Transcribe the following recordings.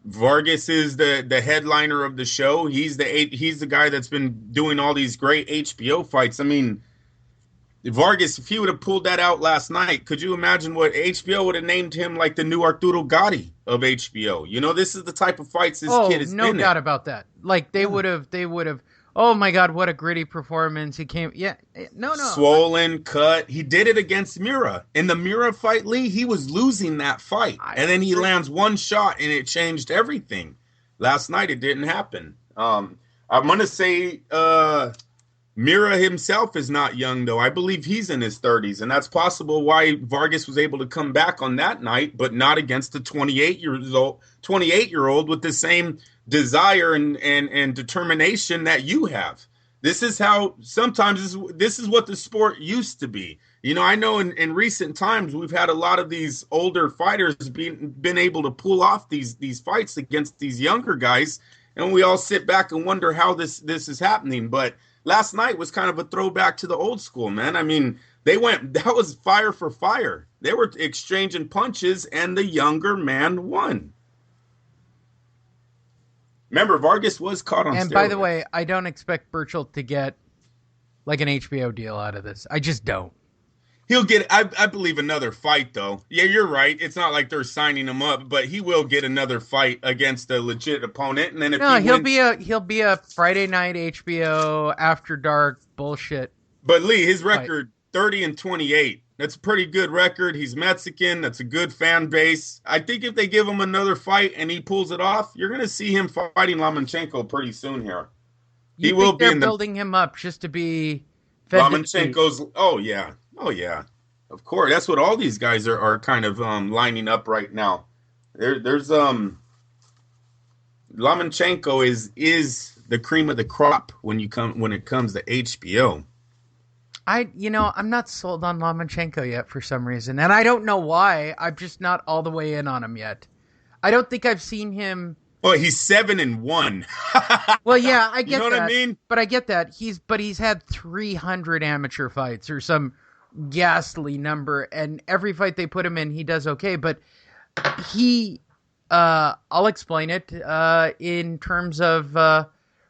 Vargas is the headliner of the show. He's the guy that's been doing all these great HBO fights. I mean, Vargas, if he would have pulled that out last night, could you imagine what HBO would have named him, like the new Arturo Gotti of HBO? You know, this is the type of fights this kid Oh, has no been in. doubt about that. Like Yeah. they would have. Oh my God, what a gritty performance! He came. Yeah, no, no. Swollen, cut. He did it against Mira. In the Mira fight, Lee, he was losing that fight. I And then he agree. lands one shot and it changed everything. Last night it didn't happen. I'm gonna say Mira himself is not young though. I believe he's in his 30s, and that's possible why Vargas was able to come back on that night, but not against the 28-year old with the same desire and determination that you have. This is how sometimes this is what the sport used to be. You know, I know in recent times we've had a lot of these older fighters been able to pull off these fights against these younger guys, and we all sit back and wonder how this is happening. But last night was kind of a throwback to the old school, man. I mean, that was fire for fire. They were exchanging punches, and the younger man won. Remember, Vargas was caught on And by the way, steroids. I don't expect Burchell to get like an HBO deal out of this. I just don't. He'll get, I believe, another fight, though. Yeah, you're right. It's not like they're signing him up, but he will get another fight against a legit opponent. And then if No, he wins, he'll be a Friday night HBO after dark bullshit but Lee, his fight. record 30-28. That's a pretty good record. He's Mexican. That's a good fan base. I think if they give him another fight and he pulls it off, you're going to see him fighting Lomachenko pretty soon here. You He will think be they're in the building him up just to be fed to the beast? Lomachenko's. Oh, yeah. Oh, yeah. Of course. That's what all these guys are kind of lining up right now. There's Lomachenko is the cream of the crop when it comes to HBO. I'm not sold on Lomachenko yet for some reason, and I don't know why. I'm just not all the way in on him yet. I don't think I've seen him. Oh, he's 7-1. Well, yeah, I You know get what I that, mean? but I get that he's had 300 amateur fights or some ghastly number, and every fight they put him in, he does okay. But he, I'll explain it in terms of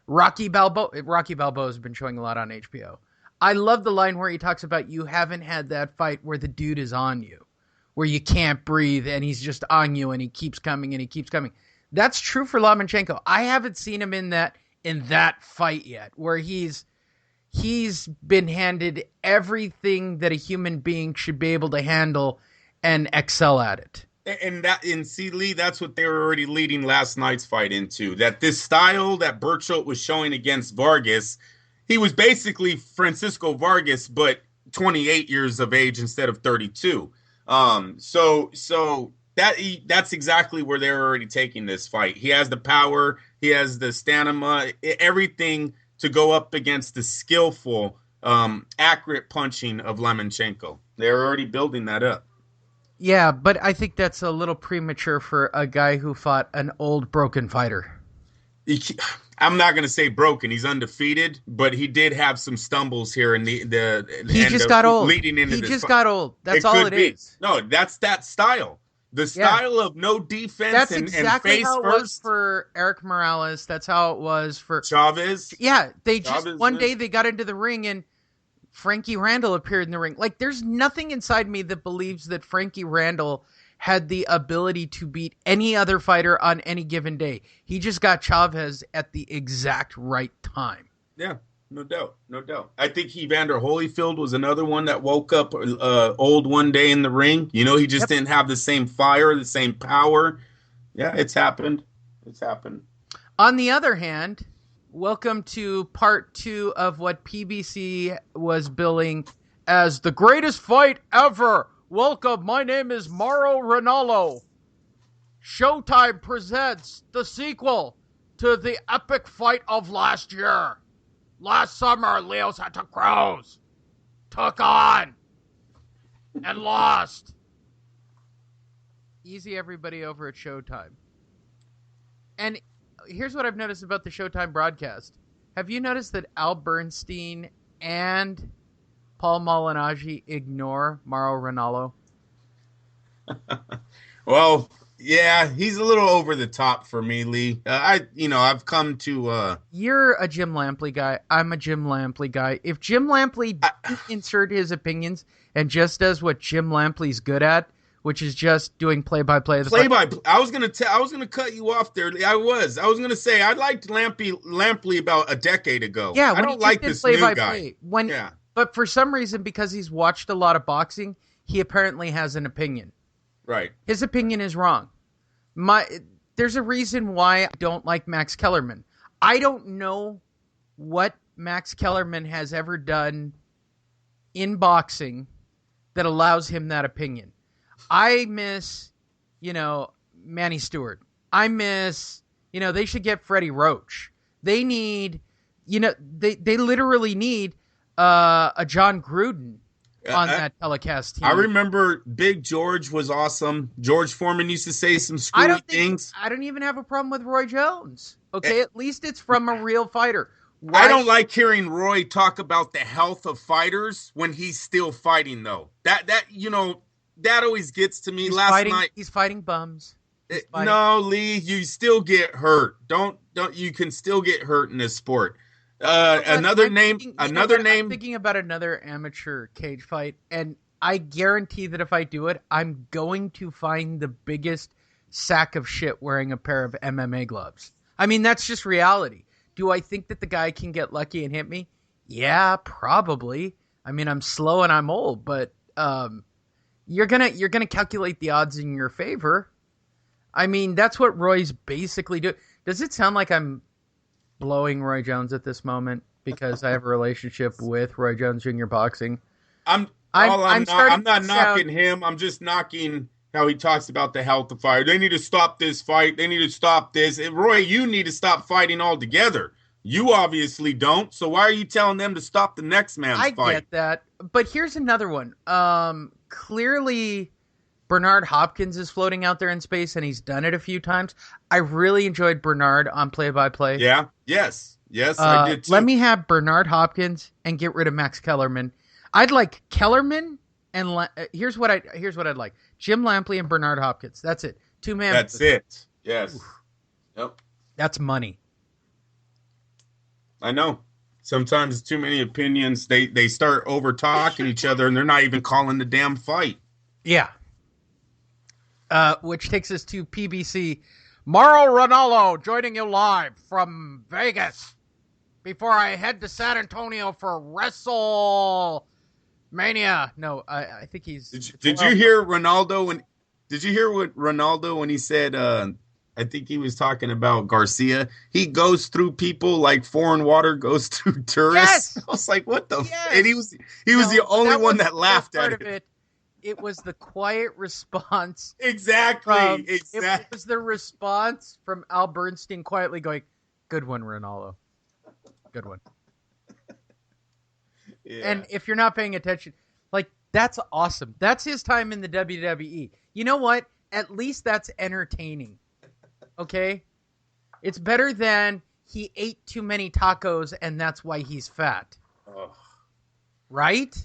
Rocky Balboa. Rocky Balboa has been showing a lot on HBO. I love the line where he talks about you haven't had that fight where the dude is on you, where you can't breathe and he's just on you and he keeps coming and he keeps coming. That's true for Lomachenko. I haven't seen him in that fight yet, where he's been handed everything that a human being should be able to handle and excel at it. And see, Lee, that's what they were already leading last night's fight into. That this style that Burchelt was showing against Vargas, he was basically Francisco Vargas, but 28 years of age instead of 32. So that's exactly where they're already taking this fight. He has the power, he has the stamina, everything to go up against the skillful, accurate punching of Lomachenko. They're already building that up. Yeah, but I think that's a little premature for a guy who fought an old broken fighter. I'm not going to say broken. He's undefeated, but he did have some stumbles here in the He end just of got old. leading into He this just fight. got old. That's It all could it be. is. No, that's that style. The Yeah. style of no defense That's and exactly face how it was first. for Eric Morales. That's how it was for. Chavez. Yeah, they just Chavez. one day they got into the ring and Frankie Randall appeared in the ring. Like, there's nothing inside me that believes that Frankie Randall had the ability to beat any other fighter on any given day. He just got Chavez at the exact right time. Yeah, no doubt. No doubt. I think Evander Holyfield was another one that woke up old one day in the ring. You know, he just Yep. didn't have the same fire, the same power. Yeah, it's happened. It's happened. On the other hand, welcome to part two of what PBC was billing as the greatest fight ever. Welcome, my name is Mauro Ranallo. Showtime presents the sequel to the epic fight of last year. Last summer, Leo Santa Cruz took on and lost. Easy everybody over at Showtime. And here's what I've noticed about the Showtime broadcast. Have you noticed that Al Bernstein and Paul Malignaggi ignore Mauro Ranallo? Well, Yeah, he's a little over the top for me, Lee. I've come to You're a Jim Lampley guy. I'm a Jim Lampley guy. If Jim Lampley I, didn't insert his opinions and just does what Jim Lampley's good at, which is just doing play-by-play of the play fight. by. I was gonna cut you off there. I was gonna say I liked Lampley about a decade ago. Yeah, I when he don't just like did this new guy. play-by-play. Yeah, But for some reason, because he's watched a lot of boxing, he apparently has an opinion. right. His opinion is wrong. My There's a reason why I don't like Max Kellerman. I don't know what Max Kellerman has ever done in boxing that allows him that opinion. I miss, Manny Stewart. I miss, they should get Freddie Roach. They need, they literally need a John Gruden on that telecast team. I remember Big George was awesome. George Foreman used to say some screwy things. I don't even have a problem with Roy Jones. Okay, at least it's from a real fighter. I don't like hearing Roy talk about the health of fighters when he's still fighting, though. That always gets to me. He's fighting bums. No, Lee, you still get hurt. Don't you can still get hurt in this sport. Another name. I'm thinking about another amateur cage fight, and I guarantee that if I do it, I'm going to find the biggest sack of shit wearing a pair of MMA gloves. I mean, that's just reality. Do I think that the guy can get lucky and hit me? Yeah, probably. I mean, I'm slow and I'm old, but you're gonna calculate the odds in your favor. I mean, that's what Roy's basically doing. Does it sound like I'm blowing Roy Jones at this moment because I have a relationship with Roy Jones Jr. Boxing? I'm not knocking him. I'm just knocking how he talks about the health of fire. They need to stop this fight. They need to stop this. And Roy, you need to stop fighting altogether. You obviously don't. So why are you telling them to stop the next man's fight? I get that. But here's another one. Clearly Bernard Hopkins is floating out there in space, and he's done it a few times. I really enjoyed Bernard on play-by-play. Yeah. Yes, I did too. Let me have Bernard Hopkins and get rid of Max Kellerman. I'd like Kellerman and here's what I'd like: Jim Lampley and Bernard Hopkins. That's it. Two-man. That's it. Yes. Oof. Yep. That's money. I know. Sometimes too many opinions. They start over talking each other, and they're not even calling the damn fight. Yeah. Which takes us to PBC. Mauro Ranallo joining you live from Vegas before I head to San Antonio for WrestleMania. No, I think he's. Did you hear Ronaldo Did you hear what Ronaldo when he said? I think he was talking about Garcia. He goes through people like foreign water goes through tourists. Yes! I was like, what the? Yes! And he was the only one that laughed at it. It was the quiet response. Exactly. It was the response from Al Bernstein quietly going, "Good one, Ronaldo. Good one." Yeah. And if you're not paying attention, like, that's awesome. That's his time in the WWE. You know what? At least that's entertaining. Okay? It's better than he ate too many tacos and that's why he's fat. Oh. Right?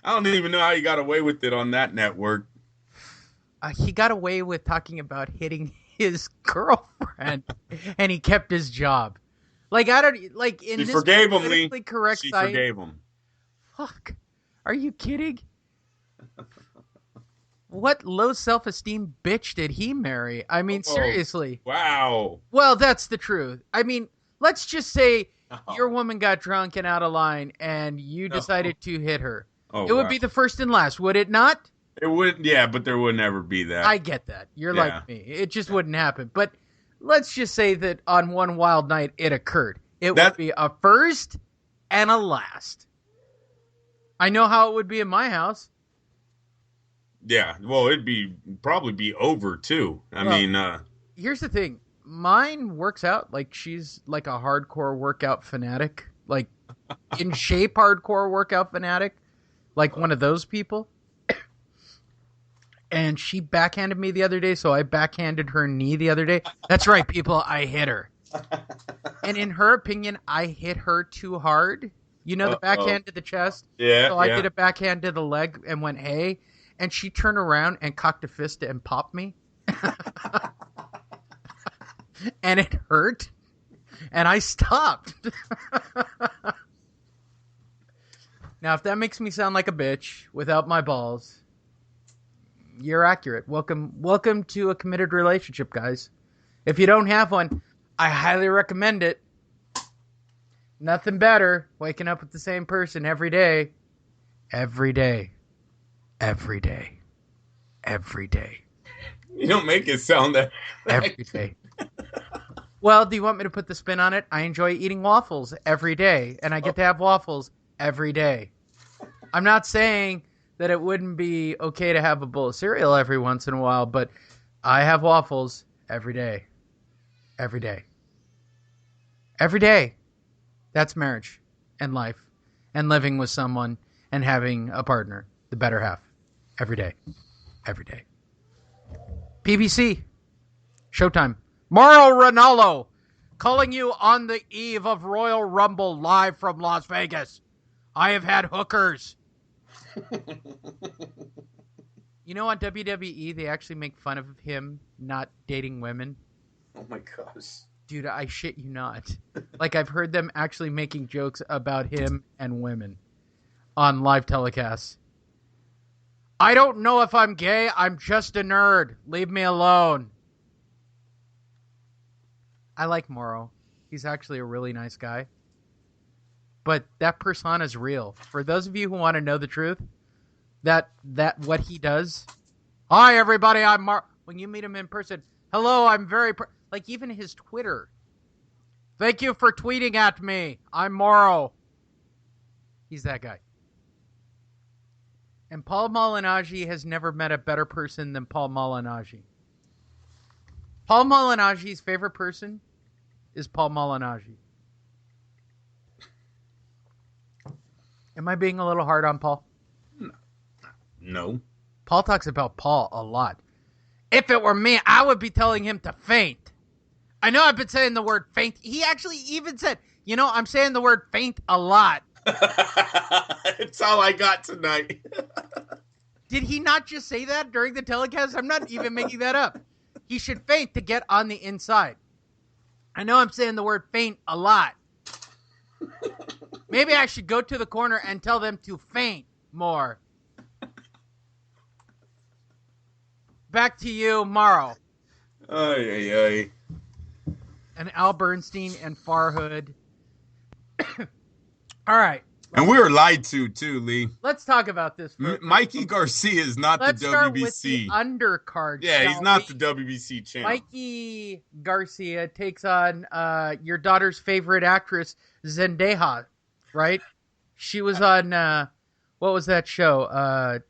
I don't even know how he got away with it on that network. He got away with talking about hitting his girlfriend, and he kept his job. Like, I don't like in this politically correct site. She forgave him. Fuck, are you kidding? What low self-esteem bitch did he marry? I mean, seriously. Wow. Well, that's the truth. I mean, let's just say your woman got drunk and out of line, and you decided to hit her. It would be the first and last, would it not? It would, yeah, but there would never be that. I get that. You're like me. It just wouldn't happen. But let's just say that on one wild night it occurred. It would be a first and a last. I know how it would be in my house. Yeah, well, it'd probably be over too. I mean, here's the thing. Mine works out like she's like a hardcore workout fanatic, like in shape hardcore workout fanatic. Like one of those people. And she backhanded me the other day, so I backhanded her knee the other day. That's right, people. I hit her. And in her opinion, I hit her too hard. You know, the backhand to the chest? Yeah. So I did a backhand to the leg and went, hey. and she turned around and cocked a fist and popped me. And it hurt. And I stopped. Now, if that makes me sound like a bitch without my balls, you're accurate. Welcome to a committed relationship, guys. If you don't have one, I highly recommend it. Nothing better waking up with the same person every day. Every day. Every day. Every day. You don't make it sound that every day. Well, do you want me to put the spin on it? I enjoy eating waffles every day, and I get to have waffles every day. I'm not saying that it wouldn't be okay to have a bowl of cereal every once in a while, but I have waffles every day. Every day. Every day. That's marriage and life and living with someone and having a partner, the better half. Every day. Every day. PBC. Showtime. Mauro Ranallo calling you on the eve of Royal Rumble live from Las Vegas. I have had hookers. You know, on WWE, they actually make fun of him not dating women. Oh my gosh. Dude, I shit you not. Like, I've heard them actually making jokes about him and women on live telecasts. I don't know if I'm gay. I'm just a nerd. Leave me alone. I like Mauro. He's actually a really nice guy. But that persona is real. For those of you who want to know the truth, that what he does. Hi, everybody. I'm Mauro. When you meet him in person, hello, I'm very... like, even his Twitter. Thank you for tweeting at me. I'm Mauro. He's that guy. And Paul Malignaggi has never met a better person than Paul Malignaggi. Paul Malignaggi's favorite person is Paul Malignaggi. Am I being a little hard on Paul? No. Paul talks about Paul a lot. If it were me, I would be telling him to faint. I know I've been saying the word faint. He actually even said, you know, I'm saying the word faint a lot. It's all I got tonight. Did he not just say that during the telecast? I'm not even making that up. He should faint to get on the inside. I know I'm saying the word faint a lot. Maybe I should go to the corner and tell them to faint more. Back to you, Mauro. Ay, ay, ay. And Al Bernstein and Farhood. All right. And we were lied to, too, Lee. Let's talk about this. Mikey Garcia is not the WBC. Let's start with the undercard. Yeah, he's not the WBC champ. Mikey Garcia takes on your daughter's favorite actress, Zendaya, right? She was on, what was that show?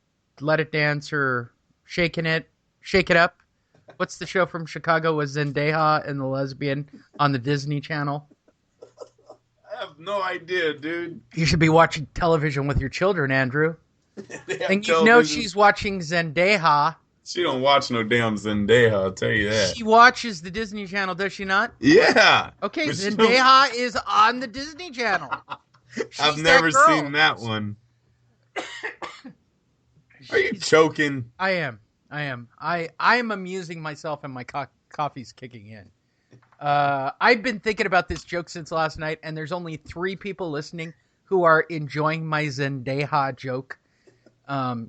Let It Dance or Shake It Up? What's the show from Chicago with Zendaya and the lesbian on the Disney Channel? I have no idea, dude. You should be watching television with your children, Andrew. And you know she's watching Zendaya. She don't watch no damn Zendaya, I'll tell you that. She watches the Disney Channel, does she not? Yeah. Okay, Zendaya is on the Disney Channel. I've never seen that one. Are you choking? I am. I am amusing myself and my coffee's kicking in. I've been thinking about this joke since last night, and there's only 3 people listening who are enjoying my Zendaya joke.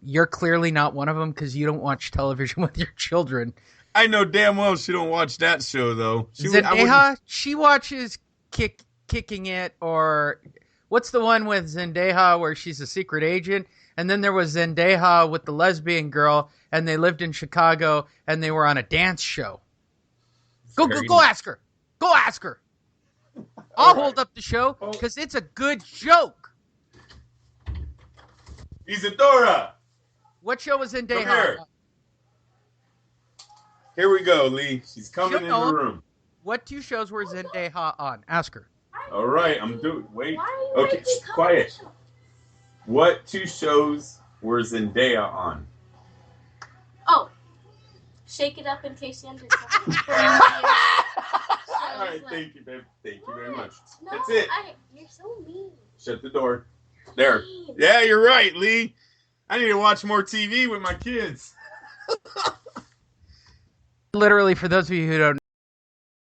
You're clearly not one of them because you don't watch television with your children. I know damn well she don't watch that show, though. Zendaya, she watches Kicking It, or what's the one with Zendaya where she's a secret agent? And then there was Zendaya with the lesbian girl, and they lived in Chicago, and they were on a dance show. Go ask her. Go ask her. I'll hold up the show because it's a good joke. Isadora. What show was Zendaya? Come here. Here we go, Lee. She's coming in the room. What 2 shows were Zendaya on? Ask her. All right, I'm doing. Wait. Okay, quiet. What 2 shows were Zendaya on? Oh, Shake It Up in case you understand. All right, thank you, babe. Thank you very much. No, that's it. You're so mean. Shut the door. There. Yeah, you're right, Lee. I need to watch more TV with my kids. Literally, for those of you who don't